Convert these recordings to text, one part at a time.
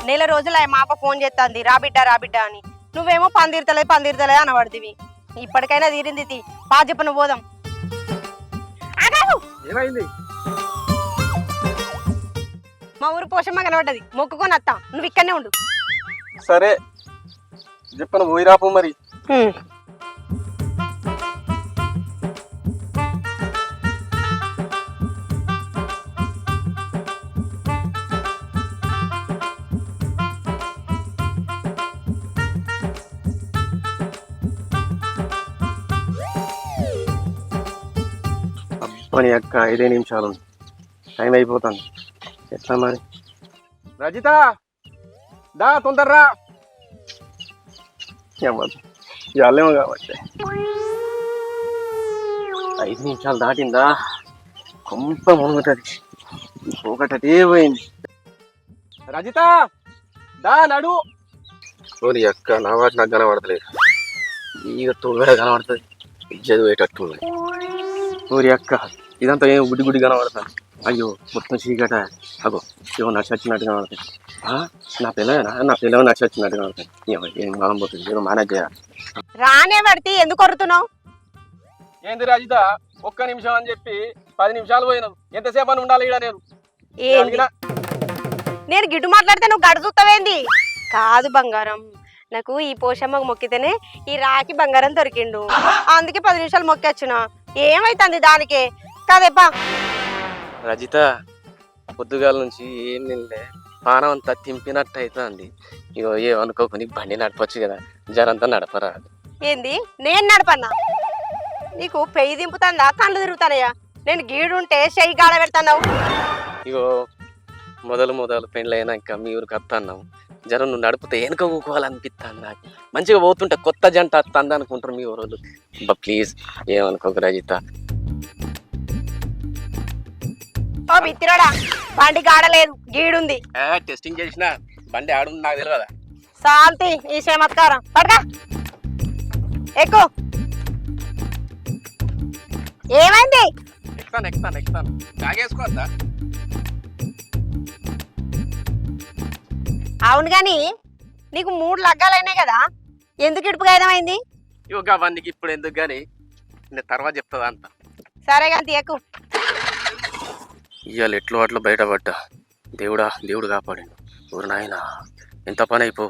నెల రోజులు మా అప్ప ఫోన్ చేస్తుంది రాబిడ్డా అని. నువ్వేమో పందిరితలే అనబడుతుంది. ఇప్పటికైనా తీరింది పాజప్పను పోదాం. మా ఊరు పోషమ్మ కనబడ్డది, మొక్కుకొని వస్తా. నువ్వు ఇక్కడనే ఉండు. సరే చెప్పను పోయిరాపు మరి. పని అక్క 5 నిమిషాలు టైం అయిపోతాను. ఎట్లా మరి? రజిత దా తొందర్రా. ఇవాళేమో కాబట్టి 5 నిమిషాలు దాటిందా కొంప మునుగుతుంది. ఒకటే పోయింది. రజిత దా నడు. ఓరి అక్క నా వాటి నాకు కనబడతలేదు. ఇక తొందరగా కనబడుతుంది. చదివేటట్టు. ఓరి అక్క ఇదంతా ఏం గుడ్డి కనబడతాను. అయ్యో మొత్తం చీకట. అగో ఏమో నచ్చ వచ్చినట్టు కనబడతాయి. నా పిల్లగా నచ్చ వచ్చినట్టు కనబడతాయి. ఏం కాలం పోతుంది. ఏమో మేనేజ్ చేయాలి. రానే పడితే ఎందుకు కొరుతున్నావు? ఏంది రజిత 1 నిమిషం అని చెప్పి 10 నిమిషాలు పోయినావు. ఎంతసేపు అని ఉండాలి ఇక్కడ? నేను గిడ్డు మాట్లాడితే నువ్వు గడు చూస్తావేంది? కాదు బంగారం, నాకు ఈ పోషమ్మకు మొక్కితేనే ఈ రాకి బంగారం దొరికిండు. అందుకే 10 నిమిషాలు మొక్కొచ్చిన. ఏమైతుంది దానికే కాదేపా. రజిత పొద్దుగాల నుంచి ఏం నిల్లే, పానం అంతా తింపినట్టు అవుతుంది. ఇగో ఏమనుకోకు, బండి నడపచ్చు కదా, జరంతా నడపరా. ఏంది నేను నడపన్నా? నీకు పెయ్యి దింపుతుందా కళ్ళు తిరుగుతానయ్యా? నేను గీడుంటే చెయ్యి గాడ పెడతావు. ఇగో మొదలు పెండ్లైనాక మీ ఊరికి వస్తున్నావు. జరం నువ్వు నడిపితే వెనుక ఊకోవాలనిపిస్తాను. నాకు మంచిగా పోతుంటే కొత్త జంట వస్తుంది అనుకుంటారు మీ ఊరోళ్ళు. ప్లీజ్ ఏమనుకోకు రజిత. ఓ బిత్తిరోడా, బండి గాడలేదు, గీడుంది. టెస్టింగ్ చేసిన బండి ఆడుంది నాకు తెలియదా? సాల్తి ఈ చమత్కారం. పడగా ఎక్కు. ఏమైంది? ఎక్కుతాను తాగేసుకోవద్దా? అవును గాని నీకు 3 లగ్గాలైనాయి కదా, ఎందుకు ఇడుపు గాయమైంది? ఇక అవన్నీకి ఇప్పుడు ఎందుకు గాని, నేను తర్వాత చెప్తుందా అంత. సరే గాని ఎక్కు. ఇవాళ ఎట్లో అట్లా బయటపడ్డా. దేవుడు కాపాడిండు. ఊరు నాయన ఎంత పని అయిపో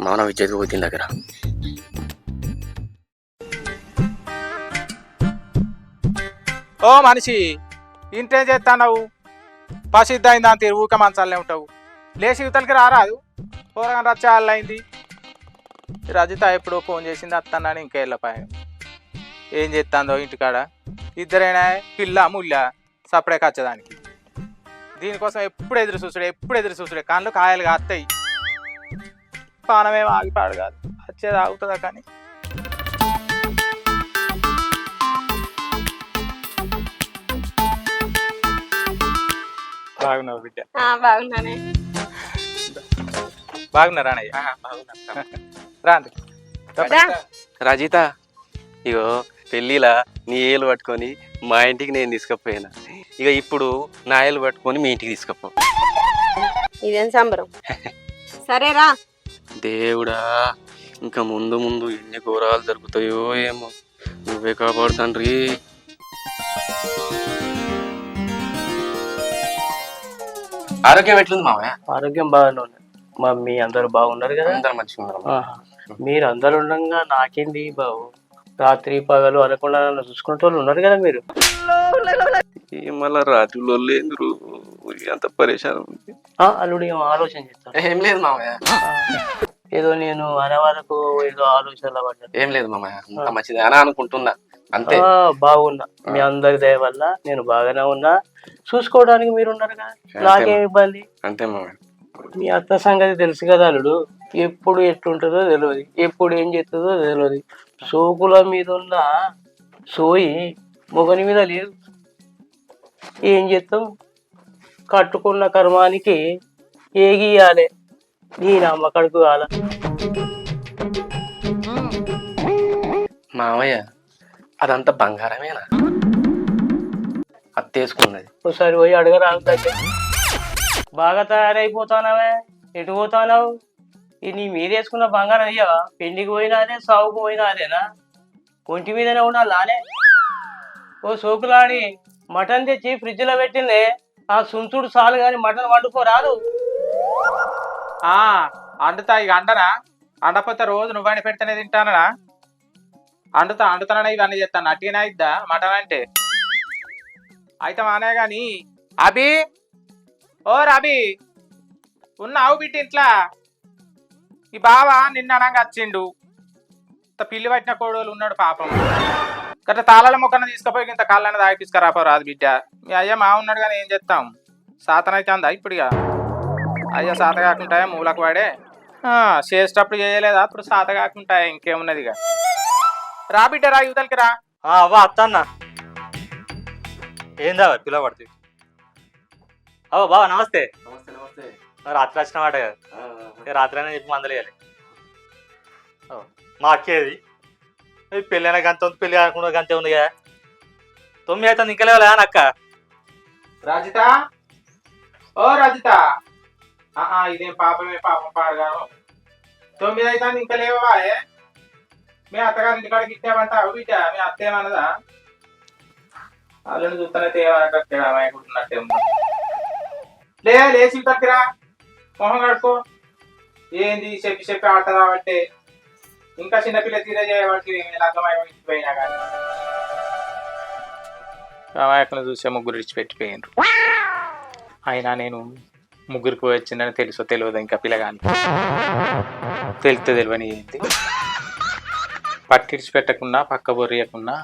మానవ విద్యకు పోతుంది దగ్గర. ఓ మనిషి, ఇంటేం చేస్తావు? పసిద్దాయింది అంతే, ఊక మంచాలనే ఉంటావు. లేచి యువతలకి రారాదు. పోరగానే రచ్చాలైంది. రజిత ఎప్పుడో ఫోన్ చేసింది అత్తన్నాను, ఇంకా వెళ్ళపాయను. ఏం చేస్తుందో ఇంటికాడ. ఇద్దరైనా పిల్ల ముళ్ళ సపడే కచ్చదానికి. దీనికోసం ఎప్పుడు ఎదురు చూసుడే కళ్ళు కాయలు కాస్తాయి. పానమేమో ఆగిపాడు కాదు, వచ్చేది ఆగుతుందా? కానీ బాగున్నావు బిడ్డ? బాగున్నానే. బాగున్నారా? రాండి. రజిత ఇగో పెళ్ళిలా నీ ఏలు పట్టుకొని మా ఇంటికి నేను తీసుకుపోయినా. ఇక ఇప్పుడు నా ఏలు పట్టుకొని మీ ఇంటికి తీసుకుపో. ఇదేం సంబరం. సరేరా. దేవుడా, ఇంకా ముందు ఎన్ని ఘోరాలు జరుగుతాయో ఏమో, నువ్వే కాపాడు తండ్రి. ఆరోగ్యం ఎట్లుంది మామయ్య? ఆరోగ్యం బాగానే ఉంది. మమ్మీ అందరు బాగున్నారు కదా? అందరు మంచిగా ఉన్నారు. మీరు అందరు ఉండగా నాకేంది బాబు? రాత్రి పగలు అనకుండా నన్ను చూసుకునే వాళ్ళు ఉన్నారు కదా మీరు. మళ్ళా రాత్రిలో లేదు, అంత పరేషాన్ ఉంది. అల్లుడు ఏమో ఆలోచన చేస్తాను. ఏం లేదు మామయ్య, ఏదో నేను అనే వరకు ఏదో ఆలోచనలో పడ్డాను. ఏం లేదు మామయ్య, అంత మంచిది అని అనుకుంటున్నా అంతే. బాగున్నా, మీ అందరి దయ వల్ల నేను బాగానే ఉన్నా. చూసుకోవడానికి మీరు ఉన్నారు కదా, నాకేం ఇబ్బంది. అంతే మామయ్య. మీ అత్త సంగతి తెలుసు కదా అల్లుడు, ఎప్పుడు ఎట్లుంటుందో తెలియదు, ఎప్పుడు ఏం చేస్తుందో తెలియదు. సోకుల మీద ఉన్న సోయి మొగని మీద లేదు. ఏం చేస్తాం, కట్టుకున్న కర్మానికి ఏగియాలే. నీ నమ్మకడుకు కాల. మామయ్య అదంతా బంగారమేనా? అత్తేసుకున్నది. ఒకసారి పోయి అడగరా దగ్గర. బాగా తయారైపోతానవే, ఎటు పోతానావు? ఇది నీ మీద వేసుకున్న బంగారం అయ్యా, పెళ్లికి పోయినా అదే, సాగుకు పోయినా అదేనా? ఒంటి మీదనే ఉండాలానే. ఓ సోకులాడి మటన్ తెచ్చి ఫ్రిడ్జ్లో పెట్టిందే, ఆ సుంచుడు చాలు కానీ మటన్ వండుకోరాదు. అండుతా ఇక అండనా? అండపోతే రోజు నువ్వు వండి పెడితేనే తింటానా? అండుతానా ఇవన్నీ చెప్తాను. అట్టినా ఇద్దా మటన్ అంటే అయితే మానే గాని. అభి, ఓ రబి, ఉన్నావు బిడ్డ ఇంట్లో? ఈ బావ నిన్న అనగా వచ్చిండు. ఇంత పిల్లి పట్టిన కోడోలు ఉన్నాడు పాపం. గట్లా తాళాల మొక్కన తీసుకుపోయి ఇంత కాళ్ళని దాగి తీసుకురాపో రాదు బిడ్డ. మీ అయ్య మా ఉన్నాడు కానీ ఏం చేస్తాం, సాతనైతే అందా ఇప్పుడుగా. అయ్యా సాత కాకుంటాయా మూలకు వాడే చేసేటప్పుడు చేయలేదా, అప్పుడు సాత కాకుంటాయా ఇంకేమున్నది. ఇక రా బిడ్డ, రా యువతలకి రా. అవ్వ అత్తన్న ఏందా పిలవడుతుంది. అవ్వ బావ నమస్తే. రాత్రి వచ్చిన మాట కదా, రాత్రి అయినా చెప్పి మందలేయాలి. మా అక్కేది పెళ్ళి అయినా గంత ఉంది, పెళ్ళి కాకుండా గంతే ఉంది కదా. 9 అవుతుంది ఇంకా లేవలే అక్క. రాజిత, ఓ రాజిత. ఇదేం పాపమే, పాపం పాడగాను. 9 అవుతుంది ఇంకా లేవా? మీ అత్తగారి ఇంటికాడికి ఇచ్చామంటావు బిడ్డ? మీ అత్త ఏమన్నదా? వాళ్ళని చూస్తానైతే ఏమనుకుంటున్నట్టే లేచి తప్పిరా, మొహం కడుకో. ఏంది చెప్పి చెప్పి ఆడతా కాబట్టి ఇంకా చిన్నపిల్ల తీరే చేయబట్టి లగ్గమైపోయినా కానీ అమాయకులను చూసే ముగ్గురు ఇచ్చిపెట్టిపోయినారు. అయినా నేను ముగ్గురికి పోయి వచ్చిందని తెలుసో తెలియదు ఇంకా పిల్లగాని తెలితే తెలియని ఏంటి పట్టిడిచి పెట్టకుండా పక్క బొరియకుండా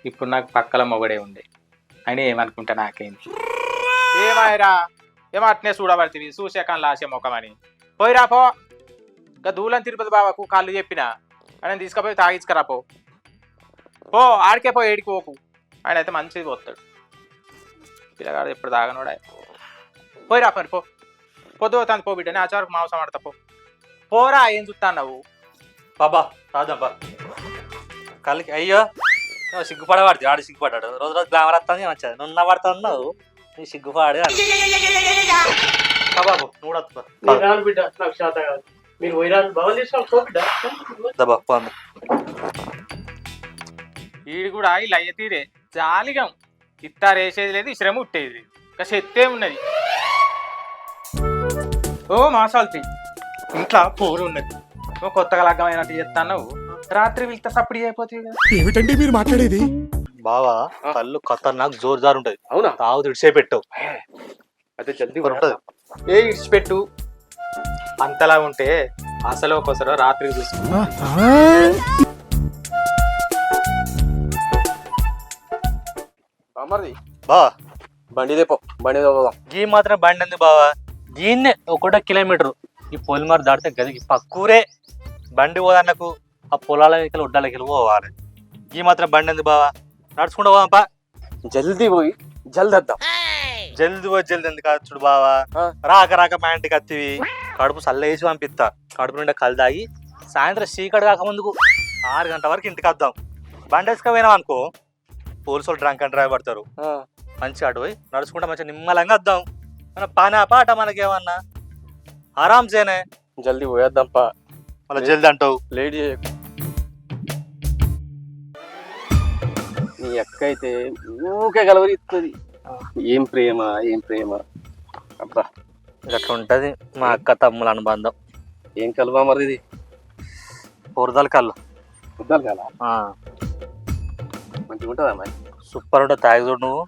ఇప్పుడు నాకు పక్కల మొగడే ఉండే. అయినా ఏమనుకుంటా నాకేంటి, ఏమాయరా ఏమో అట్నే చూడబడుతుంది చూసే కానీ లాసే ముఖమని. పోయిరా పో. ఇంకా దూలం తిరుపతి బాబాకు కాళ్ళు చెప్పిన ఆయన తీసుకుపోయి తాగించుకరా పో. ఆడికే పో, ఏడికి పోకు. ఆయన అయితే మంచిది పోతాడు. పిల్లగాడు ఎప్పుడు తాగనోడా. పోయిరా పని పో. పొద్దు పోతాను పో బిడ్డ, నేను ఆచారకు మాంసం ఆడతా పో. పోరా, ఏం చూస్తాను నువ్వు? బాబా రాదబ్బా కళ్ళకి. అయ్యో సిగ్గుపడబడుతుంది, ఆడు సిగ్గుపడ్డాడు. రోజు రోజు గ్లామర్ వస్తుంది మంచిది. నువ్వు పడతా ఉన్నావు, నీ సిగ్గుపడి బాబు నువ్వు వస్తా. నేను రాను బిడ్డ, నాకు శాత కాదు. మీరు పోయిరాను భవన్ తీసుకోవాలి పో బిడ్డ. వీడు కూడా ఇలా అయ్య తీరే జాలిగా ఇత్తారు వేసేది లేదు, శ్రమ ఉట్టేది లేదు, ఇంకా చెత్తే ఉన్నది. ఓ మాసాలు ఇంట్లో పూరు ఉన్నది. నువ్వు కొత్తగా లగ్గమైనట్టు చెప్తాను. రాత్రి వెళ్తే సప్పుడు అయిపోతుంది కదా. ఏమిటండి మీరు మాట్లాడేది? బావా కళ్ళు ఖతర్నాక్ జోరుదారు ఉంటది. అవునా? తావు ఇడిసే పెట్టావు అయితే జల్దీ ఉంటది. ఇడిచిపెట్టు. అంతలా ఉంటే అసలు ఒకసారి రాత్రికి చూసుకుంటా. మరి బావా బండి దేపో, బండి పోదాం. గీ మాత్రం బండి ఉంది బావా. దీన్నే 1 కిలోమీటర్ ఈ పొలిమారు దాటితే గదికి పక్కూరే. బండి పోదన్నకు ఆ పొలాలకి ఉడ్డాలకి పోవాలి. ఈ మాత్రం బండి ఉంది బావా, నడుచుకుంటూ పోదాంపా. జల్దీ పోయి జల్దీ వద్దాం. జల్ది పోయి జల్ది ఎందుకు చూడు బావా, రాక రాక మా ఇంటికి వత్తివి. కడుపు సల్లేసి పంపిస్తా. కడుపు నిండా కళ్ళు తాగి సాయంత్రం చీకటి కాక ముందుకు 6 గంటల వరకు ఇంటికి వద్దాం. బండి వేసుకపోయినాం అనుకో, పోలీసులు డ్రంక్ అండ్ డ్రైవ్ పడతారు. మంచిగా అటు పోయి నడుచుకుంటా మంచిగా నిమ్మలంగా వద్దాం. మన పని పాట మనకేమన్నా ఆరాంసేనే. జల్దీ పోయేద్దాంపా. మళ్ళీ జల్ది అంటావు, లేట్ చేయకు. నీ అక్క అయితే ఊకే గలవరి ఇస్తుంది. ఏం ప్రేమ, ఏం ప్రేమ అబ్బా. అట్లా ఉంటది మా అక్క తమ్ముల అనుబంధం. ఏం కలవా మరి ఇది? పొరదాలు కళ్ళు వద్దాలి కదా, మంచిగా ఉంటుందా మరి? సూపర్ ఉంటుంది. తాగి చూడు నువ్వు.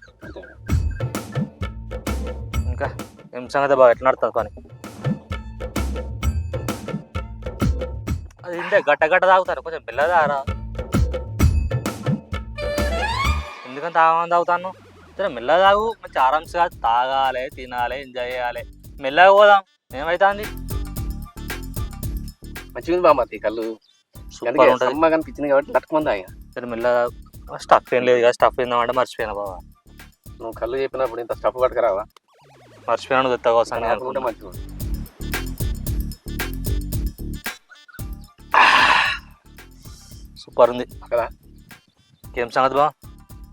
ఇంకా ఏం సంగతి బాగా ఎట్లా నడుతుంది పని? అది ఇంటే గట్ట గట్ట తాగుతారు, కొంచెం మెల్లగా తాగరా. ఎందుకంత తాగమని తాగుతాను? సరే మెల్లగా తాగు, మంచి ఆరామ్స్గా తాగాలి, తినాలి, ఎంజాయ్ చేయాలి. మెల్లగా పోదాం, ఏమవుతుంది? మంచిగా ఉంది బామ్మతి కళ్ళు. సూపర్ ఉంటుంది. అమ్మ కనిపించింది కాబట్టి తట్టుకుంది ఆయన. సరే మెల్లగా. స్టఫ్ ఏం లేదు కదా, స్టఫ్ ఏందామంటే మర్చిపోయినా బాబా. నువ్వు కళ్ళు చెప్పినప్పుడు ఇంత స్టఫ్ పట్టుకురావా? మర్చిపోయినాను తెత్త కోసం అనుకుంటే మంచిగా ఉంది. సూపర్ ఉంది కదా. ఏం సంగతి బా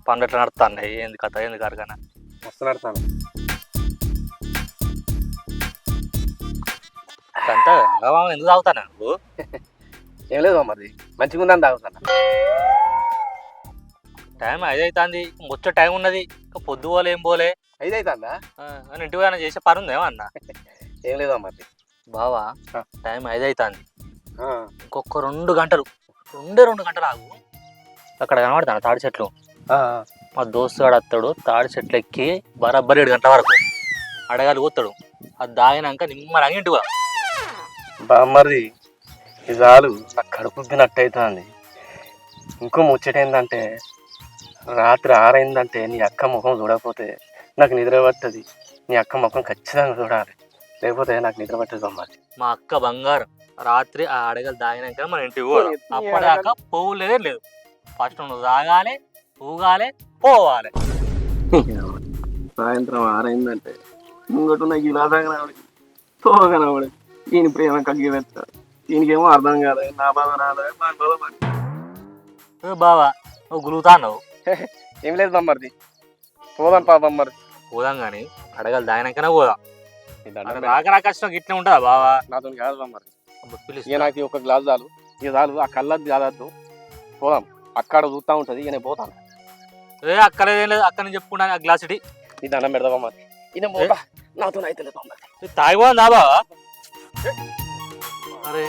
పనులు ఎట్లా నడుస్తున్నాయి ఏంది కథ ఏంది కారుగానే మస్తు నడతాను. అంతా ఎందుకు తాగుతాను నువ్వు ఏం లేదు మరి మంచిగా ఉందని తాగుతాను. టైం 5 అవుతుంది ముచ్చ టైం ఉన్నది ఇంకా పొద్దు పోలే ఏం పోలే 5 అవుతుందా? అని ఇంటికి పోయినా చేసే పని ఉందేమో అన్న ఏం లేదా మరి. బావా ఆ. టైం 5 అవుతుంది ఆ, ఇంకొక 2 గంటలు 2 గంటలు ఆగు అక్కడ కనబడతాను తాడి చెట్లు ఆ, మా దోస్తు గాడు వస్తాడు తాడి చెట్లు ఎక్కి బరాబర్ 7 గంటల వరకు అడగాలి పోతాడు అది దాగినాక నిమ్మరంగా ఇంటికి పో. బామ్మది ఇది చాలు నాకు కడుపు ఉబ్బినట్టు అవుతుంది. ఇంకో ముచ్చట ఏంటంటే రాత్రి 6 అయిందంటే నీ అక్క ముఖం చూడకపోతే నాకు నిద్ర పట్టది. నీ అక్క ముఖం ఖచ్చితంగా చూడాలి, లేకపోతే నాకు నిద్ర పట్టదు బామ్మది. మా అక్క బంగారం రాత్రి ఆ అడగలు దాగినాక మన ఇంటికి పోదాం. అప్పటిదాకా పోవులేదే లేదు. ఫస్ట్ నువ్వు తాగాలి ఊగాలి పోవాలి. సాయంత్రం 6 అయిందంటే ముంగట నాకు ఇలా తాగనవాడు తోగనవాడు ఈయన ప్రేమ కగ్గి పెడతాడు. ఈయనకేమో అర్థం కాదు నా బాధ రాలే మా బాధ. బావా నువ్వు గులుగుతాన్నావు. ఏం లేదు బామ్మది, పోదాం పా బామ్మది. పోదాం కానీ అడగలు దాగినాకనే పోదాం. రాక రాక వచ్చిన ఇట్లా ఉంటుందా బావా? నాతో కాదు బామ్మది, పిలిచి ఇక నాకు ఒక గ్లాస్ చాలు, ఇక చాలు. ఆ కళ్ళది కాదద్దు, పోదాం. అక్కడ చూస్తూ ఉంటుంది, ఇక నేను పోతాను. అక్కలేదేం లేదు అక్కడ నేను చెప్పుకున్నాను ఆ గ్లాస్ ఇటీ ఈ దండం పెడదా బామ్మది, ఇదే పోతా. నాతో అయితే లేదు బామ్మది. తాగిపోదా బావా? అరే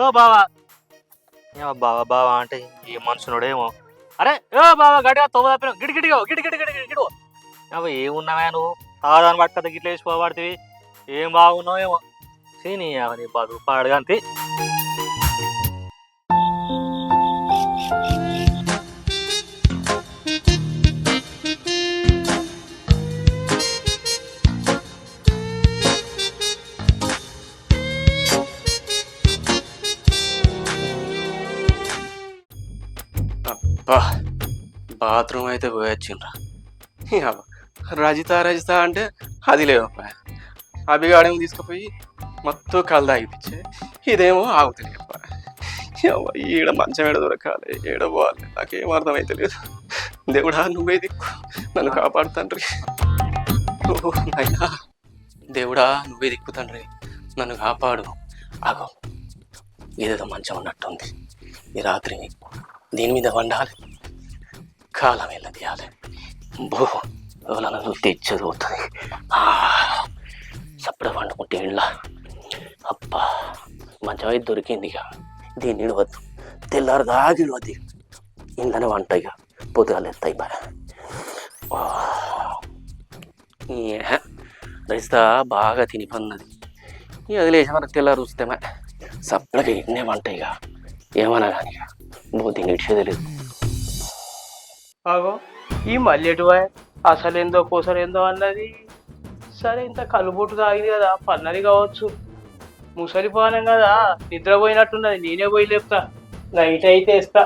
ఓ బావా ఏమో బావా బావా అంటే ఏ మనుషునుడేమో. అరే ఓ బావా గడిగా తొమ్మ తప్పిన గిడి గిడిగో గిడి గిడి గిడి గిడి అవి ఏమున్నావా నువ్వు తాగదాన్ని పట్టుక గిట్ల వేసిపోబడుతుంది. ఏం బాగున్నావు ఏమో సీని నీ బతుకు పాడుగా అంతే. బాత్రూమ్ అయితే పోయొచ్చిండ్రా. రజిత రజిత అంటే అది లేవు. అభిగాడేమో తీసుకుపోయి మొత్తం కళ్ళు తాగిపించే, ఇదేమో ఆగుతుంది. ఈడ మంచం ఏడ దొరకాలి, ఏడ పోవాలి, నాకేం అర్థమైతే లేదు. దేవుడా నువ్వే దిక్కు, నన్ను కాపాడు తండ్రి. అయినా దేవుడా నువ్వే దిక్కు తండ్రి, నన్ను కాపాడు. ఆగో ఏదేదో మంచం ఉన్నట్టుంది. ఈ రాత్రి దీని మీద వండాలి, కాలం ఎలా తీయాలి. బో ఎవరన్నా చూస్తే ఇచ్చేది పోతుంది. సప్పుడే వండుకుంటే ఇళ్ళ అబ్బా మంచం అయితే దొరికింది. ఇక దీన్ని ఇడవద్దు, తెల్లారు దాగి ఇడవద్దు. ఇంట్లోనే వంట ఇక పొద్దుగాలు ఎత్తాయి బాగా. రైస్తా బాగా తినిపన్నది. ఇక అది లేచి మనకు తెల్లారు చూస్తేమే సప్పుడకి ఇన్నే వంట. ఇక ఏమన్నా కానీ ఇక బో దీన్ని ఇచ్చేది లేదు. ఆగో ఈ మల్లెటువాయ్ అసలేందో కోసలేందో అన్నది. సరే ఇంత కలుబొట్టు తాగింది కదా పన్నది కావచ్చు, ముసలిపోయాను కదా నిద్రపోయినట్టున్నది. నేనే పోయి లేపుతా, నైట్ అయితే ఇస్తా.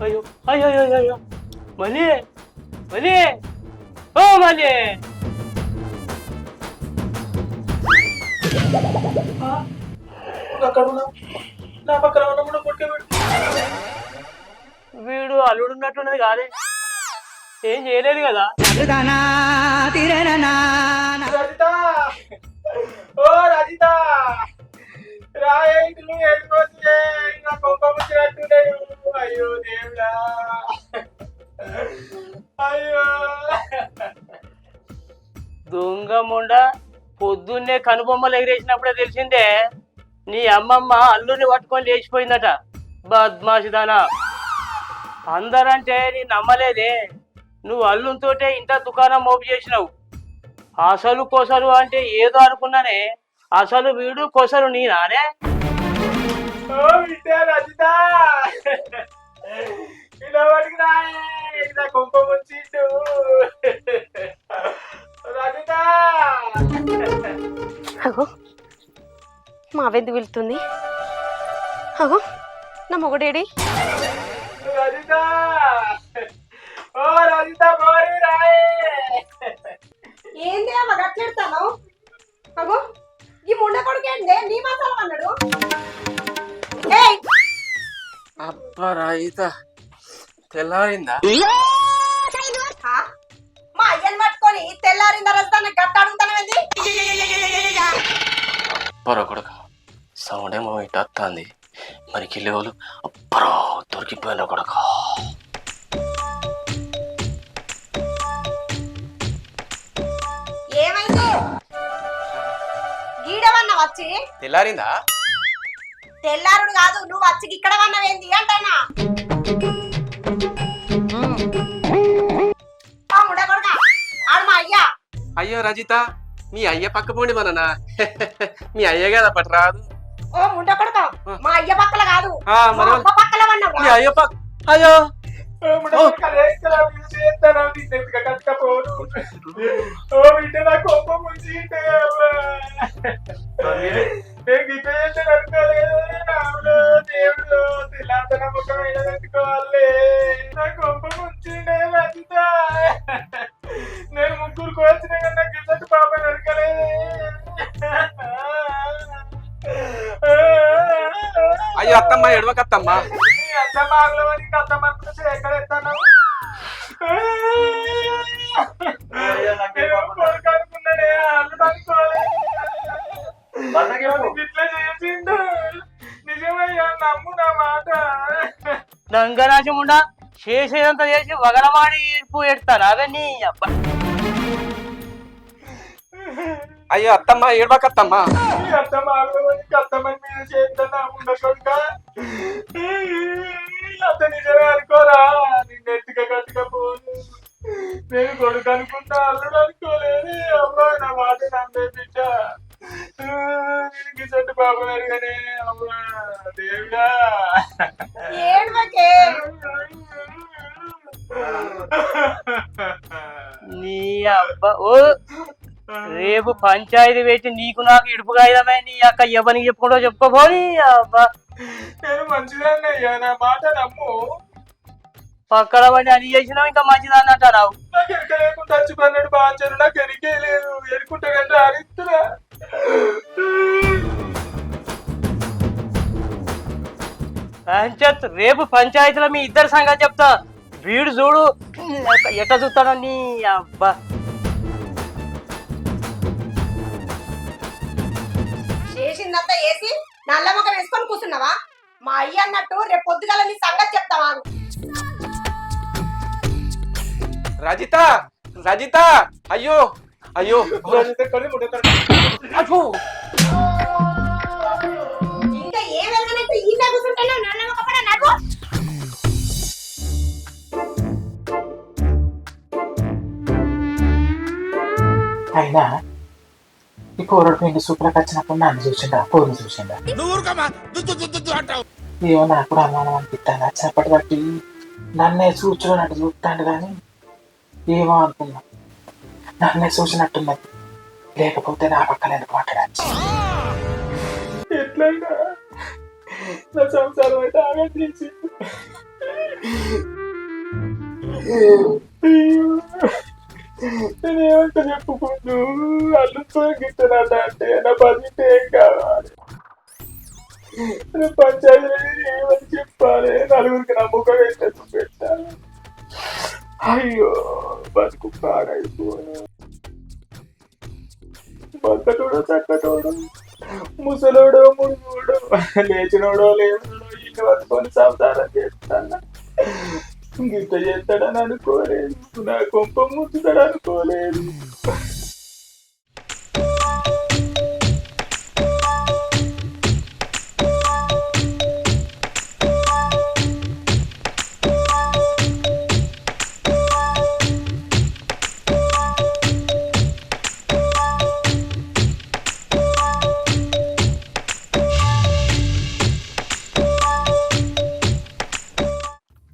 అయ్యో అయ్యో అయ్యో అయ్యో మళ్ళీ మళ్ళీ ఓ మళ్ళీ నా పక్కన వీడు అల్లుడున్నట్టున్నది కాదే, ఏం చేయలేదు కదా. రజిత ఓ రజిత రాయేంటి నువ్వు వెళ్ళిపోతే నా కొంప ముచ్చినట్టున్నాడు. అయ్యో దేవుడా అయ్యో దొంగ ముండ పొద్దున్నే కనుబొమ్మలు ఎగిరేసినప్పుడే తెలిసిందే నీ అమ్మమ్మ అల్లుని పట్టుకొని లేచిపోయిందట. బద్మాషిదానా అందరంటే నీ నమ్మలేదే, నువ్వు అల్లునితోటే ఇంత దుకాణం మోపు చేసినావు. అసలు కొసలు అంటే ఏదో అనుకున్నానే, అసలు వీడు కొసలు నీ నానే. అగో మా అవెందుకు వెళ్తుంది? అగో నా మొగడేడి రజిత తెల్లారిందా? మా అయ్యని పట్టుకొని తెల్లారిందా రజిత గట్ట అడుగుతానేది? అప్పరా కొడుక సౌండేమో ఇటు వస్తుంది. మరి కిలోలు అప్పరా దొరికిపోయిన కొడుక. ఏమైంది గీడవన్నా వచ్చి? తెల్లారిందా? తెల్లారుడు కాదు, నువ్వు వచ్చి ఇక్కడ వన్నవేంది అంటానా? ఆడు మా అయ్యా. అయ్యో రజిత, మీ అయ్య పక్క పోండి మననా. మీ అయ్య కదా పట్టరాదు. ఓ ముండ కొడక, మా అయ్య పక్కల కాదు, మరి మా అవ్వ పక్కల వన్నావు. మీ అయ్య పక్క. అయ్యో నేను ముగ్గురు వచ్చిన కన్నా గిన్నె పాప దొరకలేదు. అయ్యో అత్తమ్మ ఎడవకత్తమ్మ. నిజమయ్యా, నమ్ము నా మాట. నంగరాజముండా చేసేదంతా చేసి వగలమాడి ఇరుపు ఎడతాను అవన్నీ అబ్బా. అయ్యో అత్తమ్మ ఎడవకత్తమ్మ. అత్తమ్మని మీద చేద్దాం ఉండక అంత నిజమే అనుకోరా. నిన్ను ఎత్తుక కట్టుకపోను. నేను కొడుకు అనుకున్నా, అల్లుడు అనుకోలేదు. అమ్మా నా మాట నమ్మే బిడ్డ. గిసట్టు బాబు అడిగానే. అమ్మా దేవుడా, ఏడ్వకే. నీ అబ్బా. ఓ రేపు పంచాయతీ పెట్టి నీకు నాకు ఇడుపు కాయిదమే. నీ అక్క ఎవరికి చెప్పుకుంటో చెప్పుకోపోని అబ్బా. నేను మంచిదాన్ని అయ్యా, నా మాట నమ్ము. పక్కన పడి అని చేసినావు ఇంకా మంచిది అన్నట్టు. నాకు ఎరక లేకుండా చచ్చిపోయినాడు బాంచారు. నాకు ఎరికే లేదు. ఎరుకుంటా కంటే అరిస్తున్నా. పంచాయత్ రేపు పంచాయతీలో మీ ఇద్దరు సంగతి చెప్తా. వీడు చూడు ఎట్లా చూస్తాడో నీ అబ్బా. చేసిందంతా వేసి నల్ల ముఖం వేసుకొని కూర్చున్నావా? మా అయ్య అన్నట్టు రేపు పొద్దుగాల నీ సంగతి చెప్తావా? రజిత రజిత అయ్యో అయ్యో అబ్బో. ఇంకా ఏం వెళ్ళగనంటే ఈ కూర్చుంటాను. నల్ల ముఖం పడ నడువు. అయినా ఈ పోరుడు పిండి సూపర్కి వచ్చినప్పుడు నన్ను చూసిండా, పోరుని చూసిండా? ఏమో నాకు కూడా అనుమానం అనిపిస్తాను. వచ్చినప్పటి బట్టి నన్నే చూచుకున్నట్టు చూస్తాడు కానీ ఏమో అనుకున్నా. నన్నే చూసినట్టున్నది, లేకపోతే నా పక్కన ఎందుకు మాట్లాడాలి? ఎట్లయినా నా సంసారం అయితే ఆగా చేసి నేనేమంతా చెప్పుకుంటూ అల్లుతో గిట్టనట అంటే నా పదింటే ఏం కావాలి? పంచాయతీ ఏమని చెప్పాలి? నలుగురికి నా ముఖం వేసేసి పెట్టాలి. అయ్యో బతుకు పాడైపోయి బతకటోడో చక్కటోడో ముసలోడో ముడుగోడో లేచినోడో లేచినోడో ఇల్లు పట్టుకొని సంసారం చేస్తాను. గిట్ట చేస్తాడని అనుకోలేదు. నా కొంప ముట్టుతాడు అనుకోలేదు.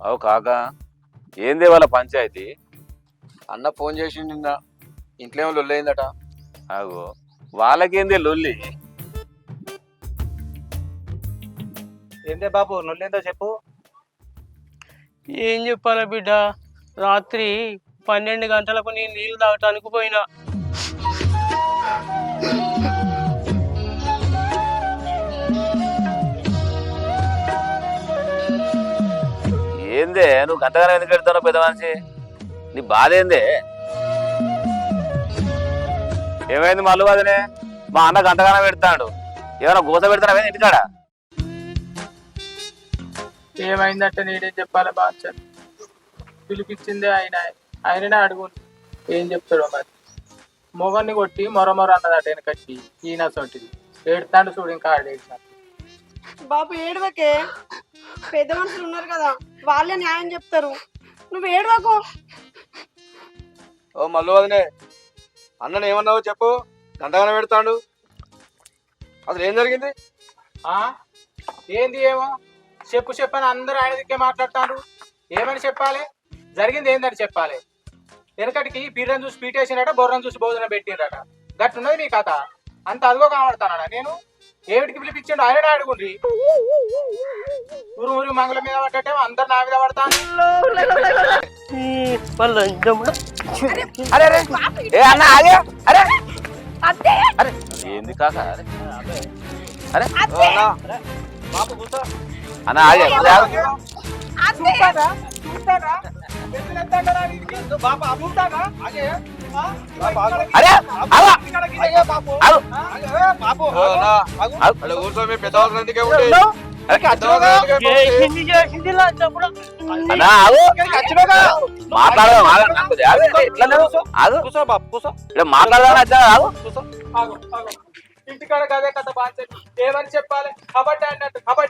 అవు కాక ఏందే వాళ్ళ పంచాయతీ? అన్న ఫోన్ చేసి నిన్న ఇంట్లో ఏమో లొల్లయిందట. అగో వాళ్ళకేందే లొల్లి? ఏందే బాబు నొల్లేందో చెప్పు. ఏం చెప్పాలా బిడ్డ, రాత్రి 12 గంటలకు నేను నీళ్ళు తాగటానికి పోయినా. ఏందే నువ్వు గంటగానే ఎందుకు పెడతావు పెద్ద మనిషి? నీ బాధ ఏందే? ఏమైంది మళ్ళీ వదినే? మా అన్న గంటగానే పెడతాడు. ఏమైనా గోస పెడతానా ఇంటికాడ? ఏమైందంటే నేనేం చెప్పాలి బాగా పిలిపించిందే ఆయననే అడుగు ఏం చెప్తాడో మరి. మొగన్ని కొట్టి మొర అన్నదట వెనకచ్చి ఈయన సొంటిది ఏడుతాడు చూడు ఇంకా ఆడేసాడు. బాబు ఏడవకే, పెద్ద మనుషులు ఉన్నారు కదా వాళ్ళే న్యాయం చెప్తారు, నువ్వు ఏడవకు. ఓ మల్లు వదినే, అన్నను ఏమన్నావు చెప్పు. గంటగానే పెడతాడు. అసలు ఏం జరిగింది? ఏంది ఏమో చెప్పని అందరూ ఆయన దిక్కే మాట్లాడతారు. ఏమని చెప్పాలి? జరిగింది ఏందని చెప్పాలి. వెనకటికి పీర్రని చూసి పీటేసినట, బొర్రను చూసి భోజనం పెట్టిండట. గట్టున్నది మీ కథ. అంత అదిగో కనబడతానా నేను? ఏమిటికి పిలిపించండు ఆయననే అడుగుండ్రి. ఊరు మంగళ మీద పడ్డటే అందరు నా మీద పడతాను. ఏంది కాక? అరే అన్న ఆగే ఇంటికాడ కదే కథ బాగా ఏమని చెప్పాలి? కబడ్డీ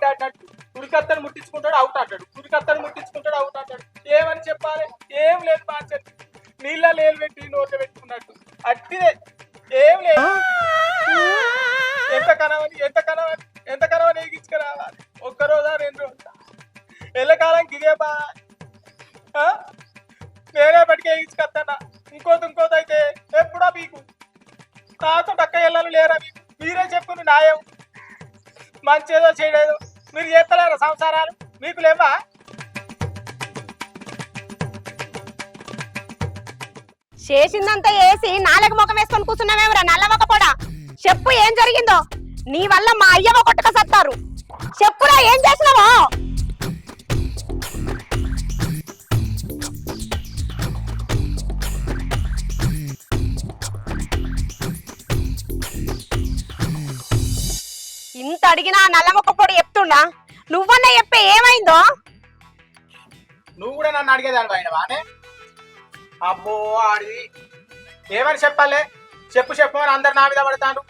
ఆడినట్టు కురికత్తను ముట్టించుకుంటాడు అవుట్ అంటాడు, కురికత్తను ముట్టించుకుంటాడు అవుట్ అంటాడు. ఏమని చెప్పాలి? ఏం లేదు బాగా నీళ్ళ లేలు పెట్టి నోట్లో పెట్టుకున్నట్టు అట్టిదే. ఏం లేదు. ఎంత కనవని ఎగిచ్చుకురావాలి. ఒక్కరోజా 2 రోజులు ఎల్లకాలం ఇదే బా. నేనే బట్టికి ఎగిచ్చుకొస్తానా. ఇంకోటి అయితే ఎప్పుడో మీకు నాతో పక్క వెళ్ళాలి లేరా మీకు? మీరే చెప్పుకుని న్యాయం మంచేదో చేయలేదో మీరు చేస్తలేరా సంసారాలు? మీకు లేవా? చేసిందంతా వేసి నాలుగు ముఖం వేసుకొని కూర్చున్నామేమరా నల్లవకపోడా? చెప్పు ఏం జరిగిందో? నీ వల్ల మా అయ్యవ కొట్టుక సత్తారు. చెప్పురా ఏం చేసినావో? ఇంత అడిగినా నల్లమొక్కపోడు చెప్తుండా? నువ్వన్నా చెప్పే ఏమైందో? నువ్వు కూడా నన్ను అడిగేదాన్ని ఆయన బానే. అబ్బో ఆడిది ఏమని చెప్పాలి? చెప్పు అని అందరు నా మీద పడతాను.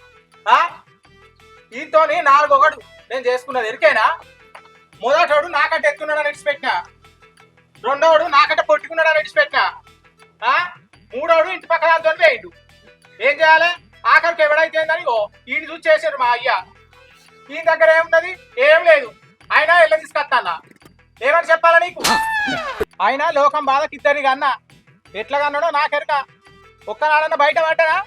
ఈతో 4 నేను చేసుకున్నది ఎరికేనా? మొదటోడు నాకంటే ఎత్తున్నాడని విడిచిపెట్టినా, రెండోడు నాకంటే పొట్టుకున్నాడని విడిచిపెట్టినా, మూడోడు ఇంటి పక్కన దాంతో వేయండు. ఏం చేయాలి? ఆఖరికి ఎవడైతే ఈయన చూసి చేశారు మా అయ్య. ఈ దగ్గర ఏమున్నది? ఏం లేదు. ఆయన ఎల్ల తీసుకొస్తానా? ఏమని చెప్పాలా నీకు? ఆయన లోకం బాధకి ఇద్దరిగా అన్న ఎట్లా కన్నాడో నాకెరక. ఒక్కనాడన్నా బయట పడ్డానా?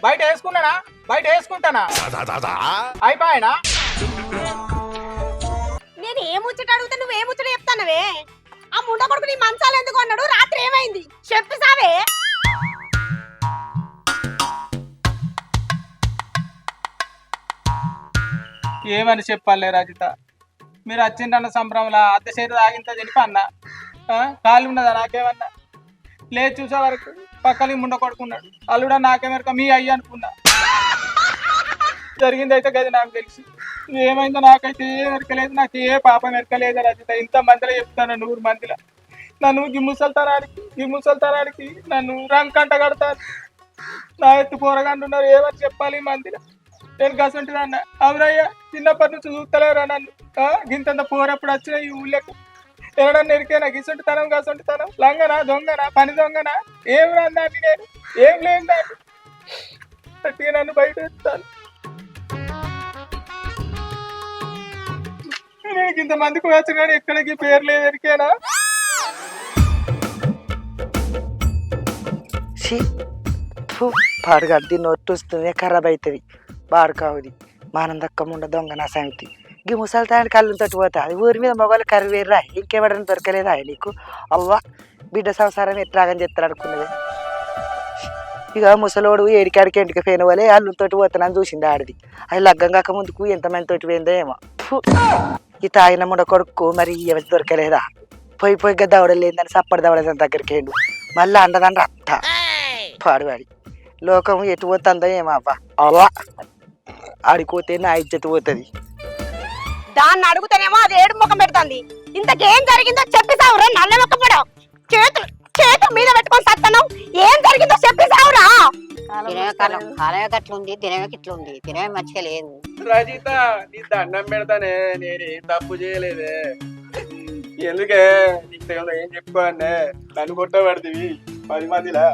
బయట వేసుకున్నానా? బయట వేసుకుంటానా? అయిపోయినా. నేను ఏ ముచ్చట అడిగితే నువ్వు ఏ ముచ్చట చెప్తానవే? ఆ ముండ కొడుకు నీ మంచాలు ఎందుకు అన్నాడు? రాత్రి ఏమైంది చెప్పి సావే. ఏమని చెప్పాలే రజిత? మీరు వచ్చిండన్న సంబరంలా అద్దె చేతి ఆగింత తెలిపి అన్న ఖాళీ ఉన్నదా నాకేమన్నా? లేదు చూసే వరకు పక్కన ముండ కొడుకున్నాడు. అల్లుడా నాకేమెరక మీ అయ్యి అనుకున్నా. జరిగింది అయితే గది నాకు తెలిసి. ఏమైందో నాకైతే ఏ మెరకలేదు, నాకు ఏ పాపం మెరకలేదు రజిత. ఇంత మందిలో చెప్తాను 100 మందిలో. నన్ను గిమ్ముసల్తారాడికి నన్ను రంకంట కడతారు. నా ఎత్తు పోరగాంటున్నారు. ఏమని చెప్పాలి ఈ మందిలో? నేను గసంటుంది అన్న. అవునయ్యా, చిన్నప్పటి నుంచి చూస్తలేరా నన్ను? గింతంత పోరప్పుడు వచ్చిన ఈ ఊళ్ళకు ఎవడన్నా ఎరికేనా? గిసంటితనం గసంటితనం లంగనా దొంగనా పని దొంగనా? ఏం రాందాన్ని నేను? ఏం లేదు దాన్ని గట్టిగా నన్ను బయట ఎత్తాను. నేను ఇంతమందికి వచ్చు కానీ ఎక్కడికి పేరు లేదు ఎరికేనా? పాడుగడ్డి నొట్టు వస్తుంది, ఖరాబ్ అవుతుంది. బాడు కావుది మానం దక్కముండ దొంగ నా సంగతి. ఈ ముసలితాని కళ్ళుతో పోతా ఊరి మీద మొగలు కర్రీ వేర్రా. ఇంకెవడని దొరకలేదా నీకు? అవ్వ బిడ్డ సంసారం ఎట్లాగని చెప్తారు అనుకున్నది. ఇక ముసలోడు ఏడికాడికి ఎంటికి పోయిన వాళ్ళే అల్లుతోటి పోతానని చూసింది ఆడిది. అది లగ్గం కాక ముందుకు ఎంతమంది తోటి పోయిందో ఏమో. ఈ తాగిన ముండ కొడుకు మరి ఎవరి దొరకలేదా? పోయి పోయిగా దవడలేదని సప్పటి దవడదని దగ్గరికి వెళ్ళు మళ్ళీ అండదండ అత్త పాడువాడి లోకం ఎటు పోతుందో ఏమవ్వా అవ్వా ఆడిపోతే నా ఇజ్జత పోతుంది. దాన్ని అడుగుతానేమో అది ఏడు ముఖం పెడుతుంది. ఇంతకేం జరిగిందో చెప్పి సావురా నల్ల మొక్కపడం. చేతులు చేతులు మీద పెట్టుకొని సత్తను. ఏం జరిగిందో చెప్పి సావురా. కాలమే అట్లుంది, దినమే ఇట్లుంది, దినమే మంచిగా లేదు. రజిత నీ దండం పెడతానే, నేనేం తప్పు చేయలేదే. ఎందుకే నీకు ఏం చెప్పుకోండి, నన్ను కొట్టబడుతుంది 10 మందిలా.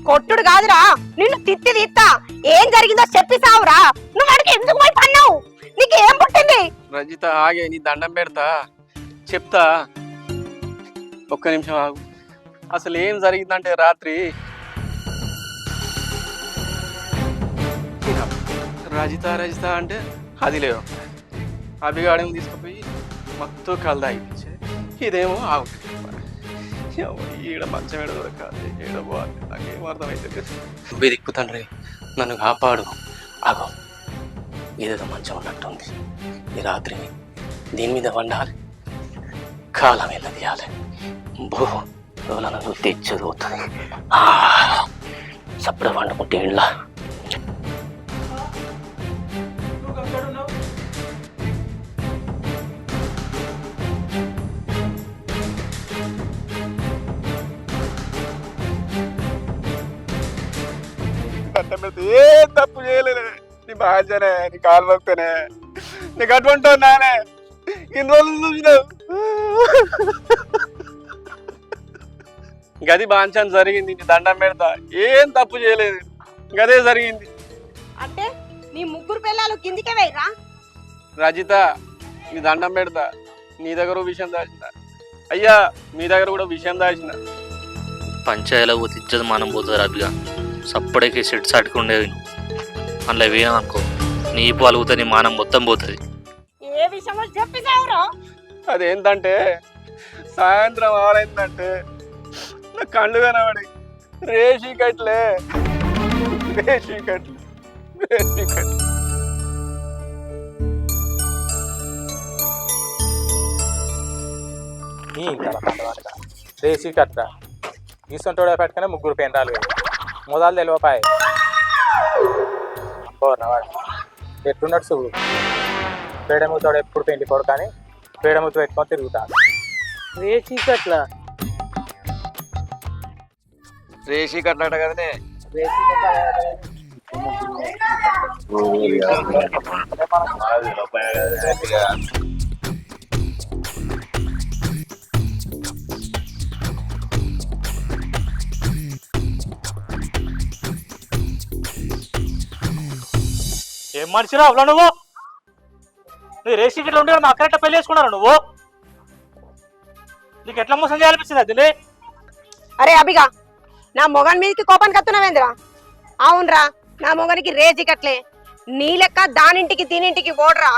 కొట్టుడు కాదురా, నిన్ను తిత్తి తీస్తా. ఏం జరిగిందో చెప్పి సావురా. నువ్వు అడిగి ఎందుకు పోయి పన్నావు? నీకు ఏం పుట్టింది? రజిత ఆగే, నీ దండం పెడతా చెప్తా. ఒక్క నిమిషం ఆగు. అసలు ఏం జరిగిందంటే రాత్రి రజిత రజిత అంటే అది లేవు. అభిగాడిని తీసుకుపోయి మొత్తం కళ్ళు తాగిపించే. ఇదేమో ఆగు. ఈడ మంచం ఏడ దొరకాలి, ఏడ పోవాలి, నాకేం అర్థమైతే. దిక్కు తండ్రి నన్ను కాపాడు. ఆగో ఏదో మంచం ఉన్నట్టుంది. ఈ రాత్రిని దీని మీద వండాలి, కాలం ఎలా తీయాలి. భూ నన్ను తెచ్చదు అవుతుంది. సప్పుడు వండుకుంటే ఇండ్లా ఏం తప్పు చేయలేదు. నీ బాధ్యనే, నీ కాలు మొక్తేనే, నీకు అటువంటి నానే ఇన్ని రోజులు చూసినావు. గది బాంఛన్ జరిగింది, నీ దండం పెడతా. ఏం తప్పు చేయలేదు, గదే జరిగింది. అంటే నీ ముగ్గురు పిల్లలు కిందికే వేయరా? రజిత నీ దండం పెడతా, నీ దగ్గర విషయం దాచిన. అయ్యా మీ దగ్గర కూడా విషయం దాచిన. పంచాయలో ఇచ్చేది మనం పోతుంది అభిగా. సప్పడికి సెట్ సాటుకుండేది అందులో వేయనుకో, నీ పాలుగుతా నీ మానం మొత్తం పోతుంది. ఏ విషయంలో చెప్పి సావురా. అదేంటంటే సాయంత్రం 6 అయిందంటే నా కళ్ళు కనబడి రేషి కట్లే రేషి కట్లు రేషి కట్లు. రేసి కట్ట తీసుకుంటూ పెట్టుకునే 3 పెండాలు మొదలు తెలివపాయ ఎట్టున్నట్టు చూడు. పేడముతోడు ఎప్పుడు పెండి కొడు కానీ పేడముతో పెట్టుకొని తిరుగుతాను. రేసి కట్లా రేషి కట్లట కదనే. రేసి కట్లా ఏం మనిషిరా అవ్వలా నువ్వు? రేసి గిట్ల ఉంటే మా అక్కడెట్ట పెళ్లి చేసుకున్నారా నువ్వు? నీకు ఎట్లా మోసం చేయాలనిపించింది అది? అరే అభిగా, నా మొగన్ మీదకి కోపానికి కత్తున్నావేంద్రా? అవునరా, నా మొగనికి రేజీ కట్లే. నీ లెక్క దానింటికి దీనింటికి ఓడరా.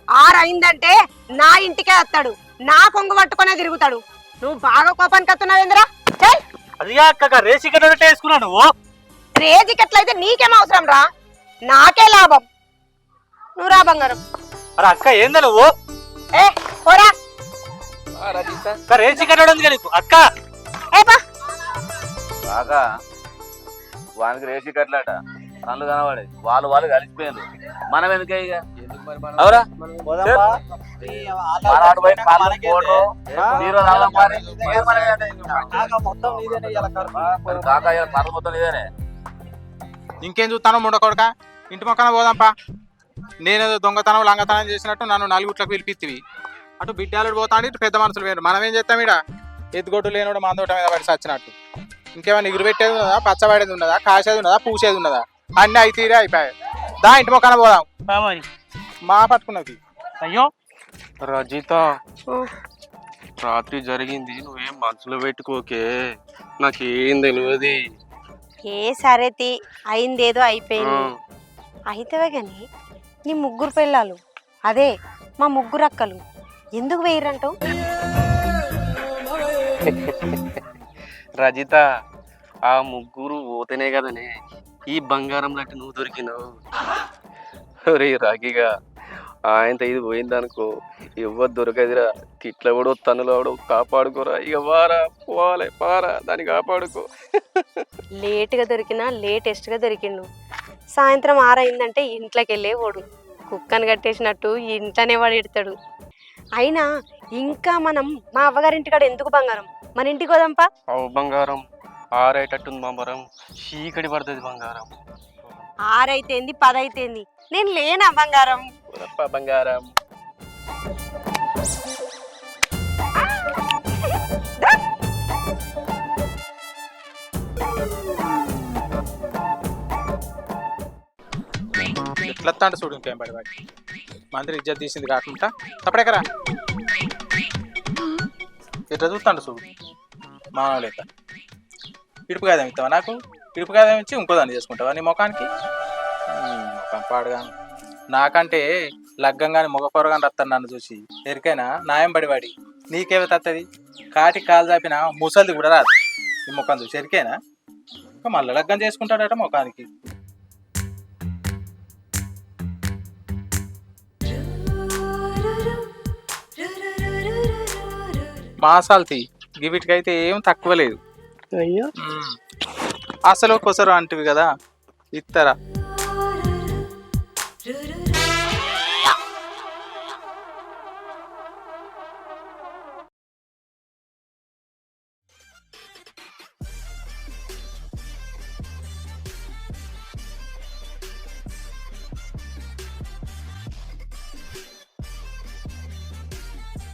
6 అయిందంటే నా ఇంటికే వస్తాడు, నా కొంగు పట్టుకునే తిరుగుతాడు. నువ్వు బాగా కోపానికి కత్తున్నావేంద్రా? చల్. అది అక్క రేసి గట్ట వేసుకున్నావు నువ్వు. రేజీ కట్లయితే నీకేం అవసరం రా, నాకే లాభం. నువ్వు రా బంగారం. అరే అక్క ఏందా నువ్వు? ఏ పోరా. రజిత రేసి కట్టడం ఉంది నీకు అక్క. ఏ బా బాగా వానికి రేసి కట్లట, కళ్ళు కనబడి వాళ్ళు కలిసిపోయారు. మనం ఎందుకే ఇక అవురా మొత్తం ఇదేనే. ఇంకేం చూస్తాను ముండ కొడక, ఇంటి మొక్కన పోదాంపా. నేనేదో దొంగతనం లంగతనం చేసినట్టు నన్ను 4 గుట్లకు పిలిపిత్తివి. అటు బిడ్డాలు పోతాండి, ఇటు పెద్ద మనుషులు వేరు. మనం ఏం చేస్తాం ఇడ? ఎత్తుగొట్టు లేనోడు మందోట మీద పడి చచ్చినట్టు. ఇంకేమైనా ఎగురు పెట్టేది ఉన్నదా, పచ్చబడేది ఉన్నదా, కాసేది ఉన్నదా, పూసేది ఉన్నదా? అన్నీ అయి తీరే అయిపోయాయి. దా ఇంటి మొక్కన పోదాం. మా పట్టుకున్నది. అయ్యో రజిత రాత్రి జరిగింది, నువ్వేం మనసులో పెట్టుకోకే, నాకేం తెలియదు. ఏ సరేతి అయిందేదో అయిపోయింది. అయితేవే గాని నీ 3 పిల్లలు, అదే మా 3 అక్కలు ఎందుకు వేయరంటావు? రజిత ఆ 3 పోతేనే కదనే ఈ బంగారం లాంటి నువ్వు దొరికినావు. ఒరే రాగిగా ఆయనతో ఇది పోయిందనుకో ఎవ్వరు దొరకదురా. తిట్ల కూడా తనులు అవడం కాపాడుకోరా. ఇక వారా పోవాలి పారా దాన్ని కాపాడుకో. లేటుగా దొరికినా లేటెస్ట్గా దొరికిండు. సాయంత్రం 6 అయిందంటే ఇంట్లోకి వెళ్ళే ఓడు. కుక్కను కట్టేసినట్టు ఇంట్లోనే వాడు ఎడతాడు. అయినా ఇంకా మనం మా అవ్వగారింటికాడ ఎందుకు బంగారం, మన ఇంటికి పోదాంపా. అవు బంగారం 6 అయ్యేటట్టుంది బంగారం. చీకటి పడుతుంది బంగారం. 6 అయితేంది 10 అయితేంది, నేను లేనా బంగారం. బంగారం ఎట్లా అంటే చూడు ఇంకేం పడివాడి మంత్రి ఇజ్జత్ తీసింది కాకుండా తప్పడెకరా ఎట్లా చూస్తాడు చూడు మానవ లేక. ఇడుపు కాదేమి ఇస్తావా నాకు? ఇడుపు కాదేమి ఇచ్చి ఇంకో దాన్ని చేసుకుంటావా నీ ముఖానికి? ముఖం పాడుగా. నాకంటే లగ్గంగాని మొగ పొరగాని రత్తాను నన్ను చూసి ఎరికైనా నాయం పడివాడి. నీకేమి తత్తది? కాటికి కాలు చాపిన ముసలిది కూడా రాదు ఈ ముఖం చూసి ఎరికైనా. ఇంకా మళ్ళీ లగ్గం చేసుకుంటాడట ముఖానికి. మాసాల్తి గివిటికైతే ఏం తక్కువ లేదు. అయ్యో అసలు కొసరు అంటివి కదా ఇత్తరా